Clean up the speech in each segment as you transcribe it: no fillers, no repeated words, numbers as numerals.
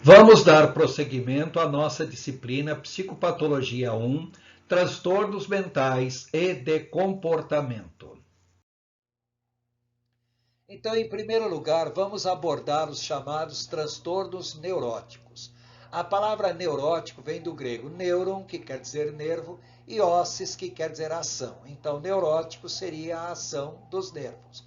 Vamos dar prosseguimento à nossa disciplina Psicopatologia 1, Transtornos Mentais e de Comportamento. Então, em primeiro lugar, vamos abordar os chamados transtornos neuróticos. A palavra neurótico vem do grego neuron, que quer dizer nervo, e ossis, que quer dizer ação. Então, neurótico seria a ação dos nervos.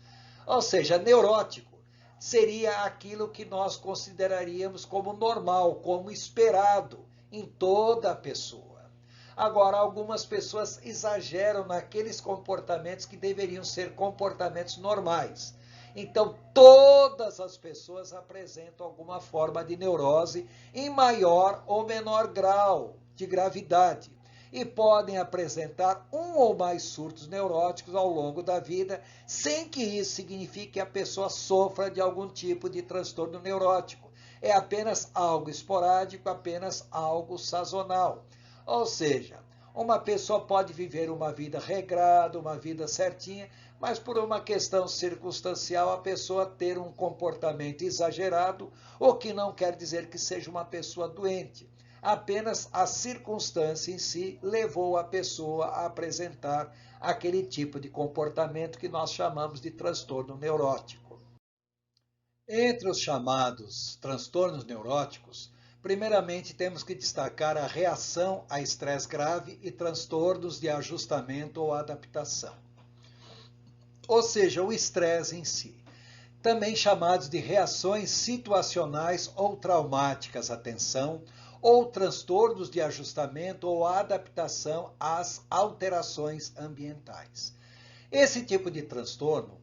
Ou seja, neurótico seria aquilo que nós consideraríamos como normal, como esperado em toda a pessoa. Agora, algumas pessoas exageram naqueles comportamentos que deveriam ser comportamentos normais. Então, todas as pessoas apresentam alguma forma de neurose em maior ou menor grau de gravidade e podem apresentar um ou mais surtos neuróticos ao longo da vida, sem que isso signifique que a pessoa sofra de algum tipo de transtorno neurótico. É apenas algo esporádico, apenas algo sazonal. Ou seja, uma pessoa pode viver uma vida regrada, uma vida certinha, mas por uma questão circunstancial a pessoa ter um comportamento exagerado, o que não quer dizer que seja uma pessoa doente. Apenas a circunstância em si levou a pessoa a apresentar aquele tipo de comportamento que nós chamamos de transtorno neurótico. Entre os chamados transtornos neuróticos, primeiramente temos que destacar a reação a estresse grave e transtornos de ajustamento ou adaptação. Ou seja, o estresse em si. Também chamados de reações situacionais ou traumáticas à tensão, ou transtornos de ajustamento ou adaptação às alterações ambientais. Esse tipo de transtorno,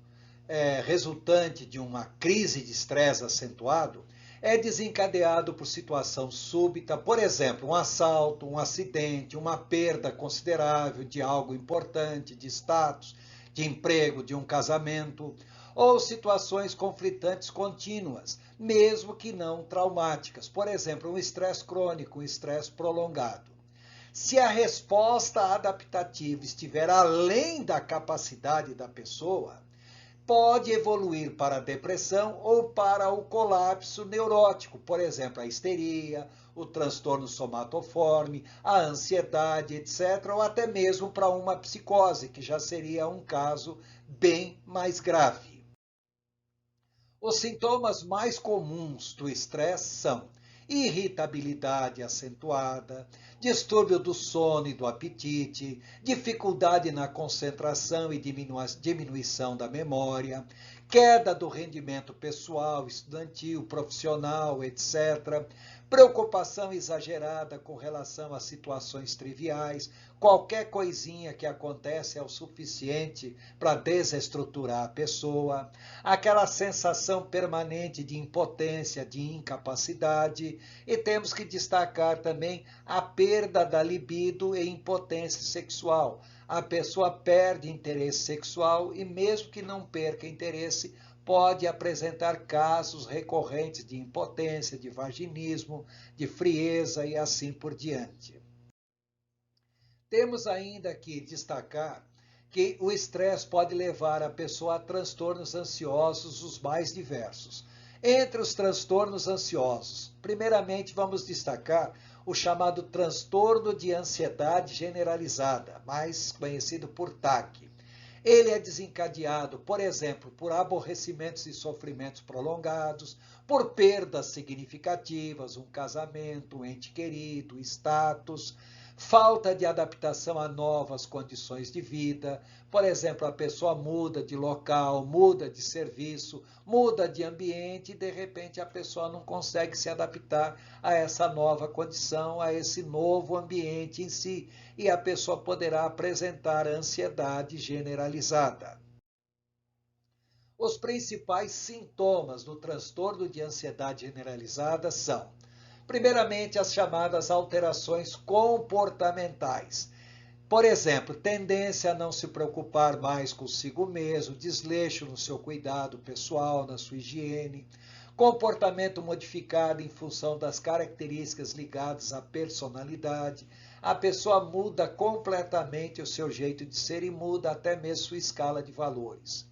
resultante de uma crise de estresse acentuado, é desencadeado por situação súbita, por exemplo, um assalto, um acidente, uma perda considerável de algo importante, de status, de emprego, de um casamento, ou situações conflitantes contínuas, mesmo que não traumáticas, por exemplo, um estresse crônico, um estresse prolongado. Se a resposta adaptativa estiver além da capacidade da pessoa, pode evoluir para a depressão ou para o colapso neurótico, por exemplo, a histeria, o transtorno somatoforme, a ansiedade, etc., ou até mesmo para uma psicose, que já seria um caso bem mais grave. Os sintomas mais comuns do estresse são irritabilidade acentuada, distúrbio do sono e do apetite, dificuldade na concentração e diminuição da memória, queda do rendimento pessoal, estudantil, profissional, etc. Preocupação exagerada com relação a situações triviais, qualquer coisinha que acontece é o suficiente para desestruturar a pessoa, aquela sensação permanente de impotência, de incapacidade, e temos que destacar também a perda da libido e impotência sexual. A pessoa perde interesse sexual e, mesmo que não perca interesse, pode apresentar casos recorrentes de impotência, de vaginismo, de frieza e assim por diante. Temos ainda que destacar que o estresse pode levar a pessoa a transtornos ansiosos os mais diversos. Entre os transtornos ansiosos, primeiramente vamos destacar o chamado transtorno de ansiedade generalizada, mais conhecido por TAC. Ele é desencadeado, por exemplo, por aborrecimentos e sofrimentos prolongados, por perdas significativas, um casamento, um ente querido, status, falta de adaptação a novas condições de vida. Por exemplo, a pessoa muda de local, muda de serviço, muda de ambiente e, de repente, a pessoa não consegue se adaptar a essa nova condição, a esse novo ambiente em si. E a pessoa poderá apresentar ansiedade generalizada. Os principais sintomas do transtorno de ansiedade generalizada são, primeiramente, as chamadas alterações comportamentais. Por exemplo, tendência a não se preocupar mais consigo mesmo, desleixo no seu cuidado pessoal, na sua higiene, comportamento modificado em função das características ligadas à personalidade. A pessoa muda completamente o seu jeito de ser e muda até mesmo sua escala de valores.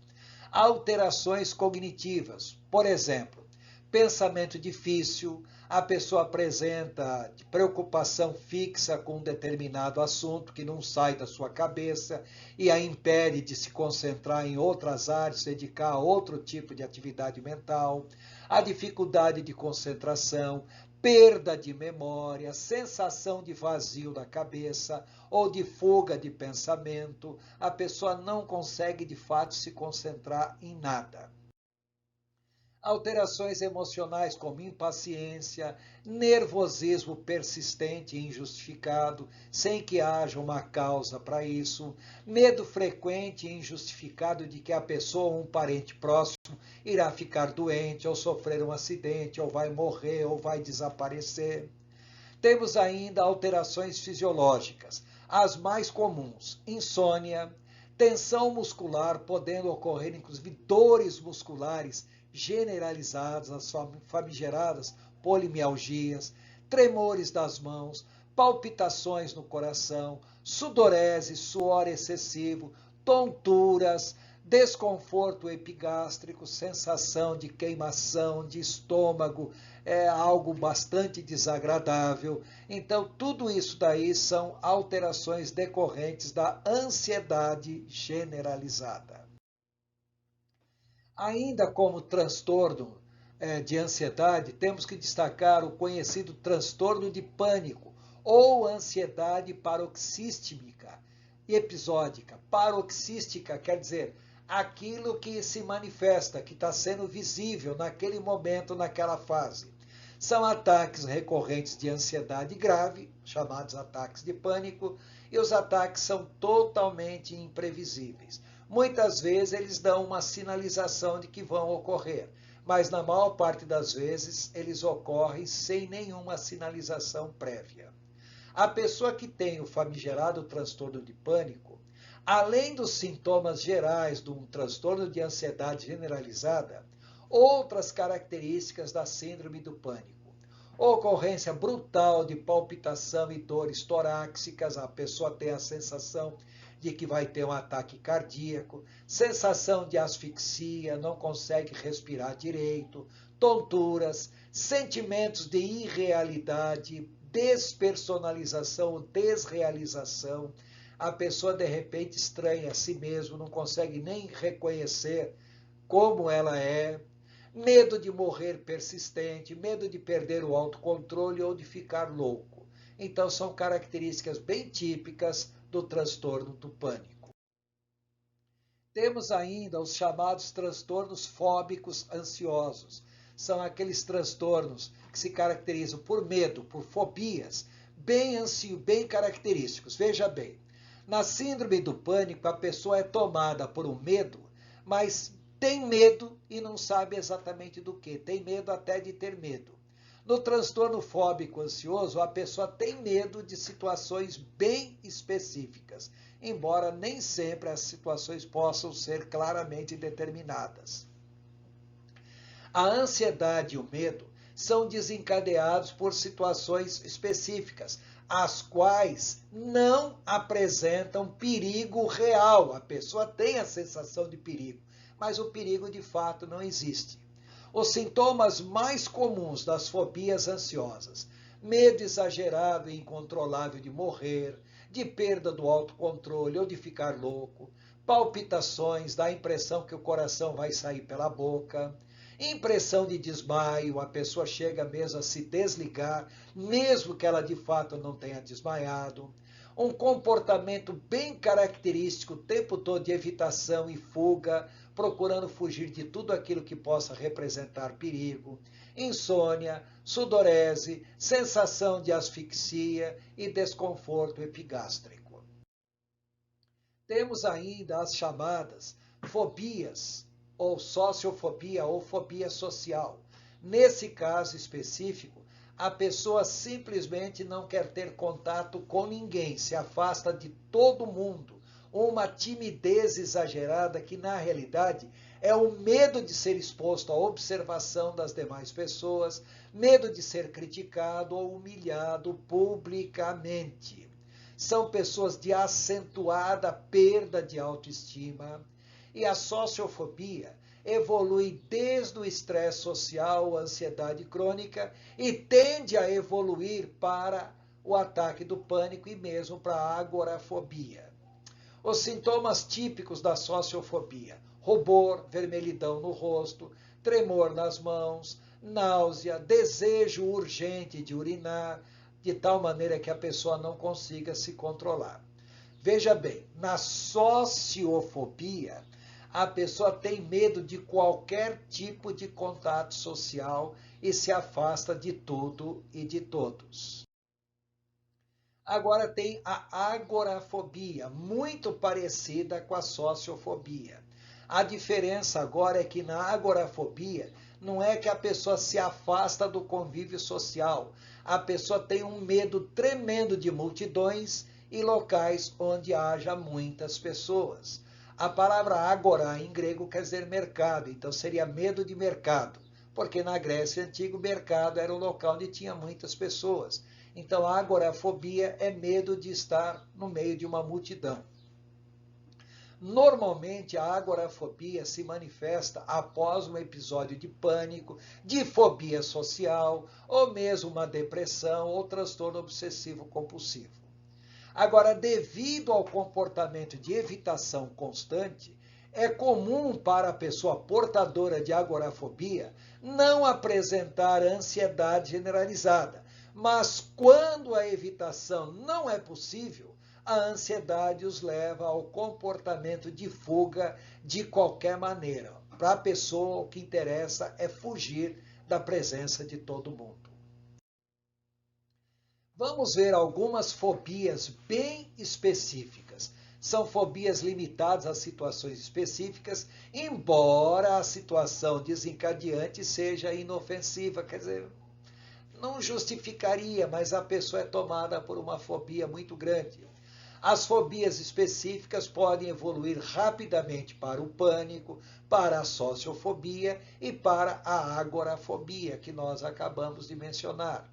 Alterações cognitivas, por exemplo, pensamento difícil, a pessoa apresenta preocupação fixa com um determinado assunto que não sai da sua cabeça e a impede de se concentrar em outras áreas, se dedicar a outro tipo de atividade mental, a dificuldade de concentração, perda de memória, sensação de vazio na cabeça ou de fuga de pensamento, a pessoa não consegue de fato se concentrar em nada. Alterações emocionais como impaciência, nervosismo persistente e injustificado, sem que haja uma causa para isso, medo frequente e injustificado de que a pessoa ou um parente próximo irá ficar doente, ou sofrer um acidente, ou vai morrer, ou vai desaparecer. Temos ainda alterações fisiológicas, as mais comuns: insônia, tensão muscular, podendo ocorrer inclusive dores musculares generalizadas, as famigeradas polimialgias, tremores das mãos, palpitações no coração, sudorese, suor excessivo, tonturas, desconforto epigástrico, sensação de queimação de estômago, é algo bastante desagradável. Então, tudo isso daí são alterações decorrentes da ansiedade generalizada. Ainda como transtorno de ansiedade, temos que destacar o conhecido transtorno de pânico ou ansiedade paroxística e episódica. Paroxística quer dizer aquilo que se manifesta, que está sendo visível naquele momento, naquela fase. São ataques recorrentes de ansiedade grave, chamados ataques de pânico, e os ataques são totalmente imprevisíveis. Muitas vezes eles dão uma sinalização de que vão ocorrer, mas na maior parte das vezes eles ocorrem sem nenhuma sinalização prévia. A pessoa que tem o famigerado transtorno de pânico, além dos sintomas gerais de um transtorno de ansiedade generalizada, outras características da síndrome do pânico. Ocorrência brutal de palpitação e dores torácicas, a pessoa tem a sensação de que vai ter um ataque cardíaco, sensação de asfixia, não consegue respirar direito, tonturas, sentimentos de irrealidade, despersonalização, desrealização. A pessoa de repente estranha a si mesma, não consegue nem reconhecer como ela é. Medo de morrer persistente, medo de perder o autocontrole ou de ficar louco. Então, são características bem típicas do transtorno do pânico. Temos ainda os chamados transtornos fóbicos ansiosos. São aqueles transtornos que se caracterizam por medo, por fobias, bem característicos. Veja bem, na síndrome do pânico, a pessoa é tomada por um medo, mas tem medo e não sabe exatamente do que. Tem medo até de ter medo. No transtorno fóbico ansioso, a pessoa tem medo de situações bem específicas, embora nem sempre as situações possam ser claramente determinadas. A ansiedade e o medo são desencadeados por situações específicas, as quais não apresentam perigo real. A pessoa tem a sensação de perigo, mas o perigo de fato não existe. Os sintomas mais comuns das fobias ansiosas: medo exagerado e incontrolável de morrer, de perda do autocontrole ou de ficar louco, palpitações, dá a impressão que o coração vai sair pela boca, impressão de desmaio, a pessoa chega mesmo a se desligar, mesmo que ela de fato não tenha desmaiado, um comportamento bem característico o tempo todo de evitação e fuga, procurando fugir de tudo aquilo que possa representar perigo, insônia, sudorese, sensação de asfixia e desconforto epigástrico. Temos ainda as chamadas fobias, ou sociofobia, ou fobia social. Nesse caso específico, a pessoa simplesmente não quer ter contato com ninguém, se afasta de todo mundo. Uma timidez exagerada que, na realidade, é o medo de ser exposto à observação das demais pessoas, medo de ser criticado ou humilhado publicamente. São pessoas de acentuada perda de autoestima. E a sociofobia evolui desde o estresse social, a ansiedade crônica e tende a evoluir para o ataque do pânico e mesmo para a agorafobia. Os sintomas típicos da sociofobia: rubor, vermelhidão no rosto, tremor nas mãos, náusea, desejo urgente de urinar, de tal maneira que a pessoa não consiga se controlar. Veja bem, na sociofobia, a pessoa tem medo de qualquer tipo de contato social e se afasta de tudo e de todos. Agora tem a agorafobia, muito parecida com a sociofobia. A diferença agora é que na agorafobia não é que a pessoa se afasta do convívio social, a pessoa tem um medo tremendo de multidões e locais onde haja muitas pessoas. A palavra agora em grego quer dizer mercado, então seria medo de mercado, porque na Grécia Antiga o mercado era o local onde tinha muitas pessoas. Então a agorafobia é medo de estar no meio de uma multidão. Normalmente a agorafobia se manifesta após um episódio de pânico, de fobia social, ou mesmo uma depressão ou transtorno obsessivo compulsivo. Agora, devido ao comportamento de evitação constante, é comum para a pessoa portadora de agorafobia não apresentar ansiedade generalizada, mas quando a evitação não é possível, a ansiedade os leva ao comportamento de fuga de qualquer maneira. Para a pessoa, o que interessa é fugir da presença de todo mundo. Vamos ver algumas fobias bem específicas. São fobias limitadas a situações específicas, embora a situação desencadeante seja inofensiva, quer dizer, não justificaria, mas a pessoa é tomada por uma fobia muito grande. As fobias específicas podem evoluir rapidamente para o pânico, para a sociofobia e para a agorafobia, que nós acabamos de mencionar.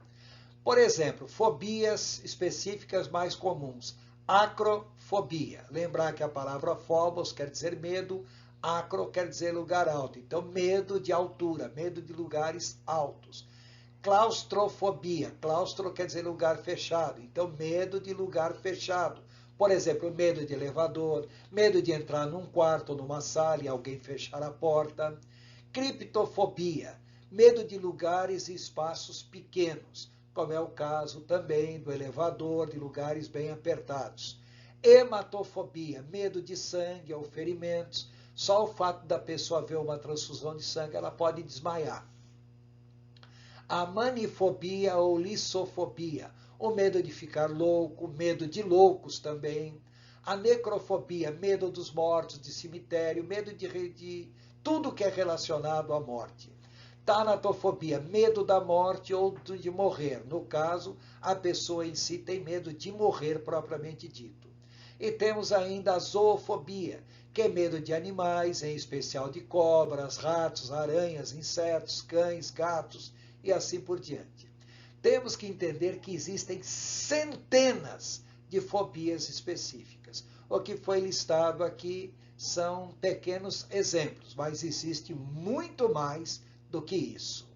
Por exemplo, fobias específicas mais comuns. Acrofobia. Lembrar que a palavra phobos quer dizer medo, acro quer dizer lugar alto. Então, medo de altura, medo de lugares altos. Claustrofobia. Claustro quer dizer lugar fechado. Então, medo de lugar fechado. Por exemplo, medo de elevador, medo de entrar num quarto ou numa sala e alguém fechar a porta. Criptofobia. Medo de lugares e espaços pequenos, como é o caso também do elevador, de lugares bem apertados. Hematofobia, medo de sangue ou ferimentos. Só o fato da pessoa ver uma transfusão de sangue, ela pode desmaiar. A manifobia ou lissofobia, o medo de ficar louco, medo de loucos também. A necrofobia, medo dos mortos, de cemitério, medo de tudo que é relacionado à morte. Tanatofobia, medo da morte ou de morrer. No caso, a pessoa em si tem medo de morrer propriamente dito. E temos ainda a zoofobia, que é medo de animais, em especial de cobras, ratos, aranhas, insetos, cães, gatos e assim por diante. Temos que entender que existem centenas de fobias específicas. O que foi listado aqui são pequenos exemplos, mas existe muito mais do que isso.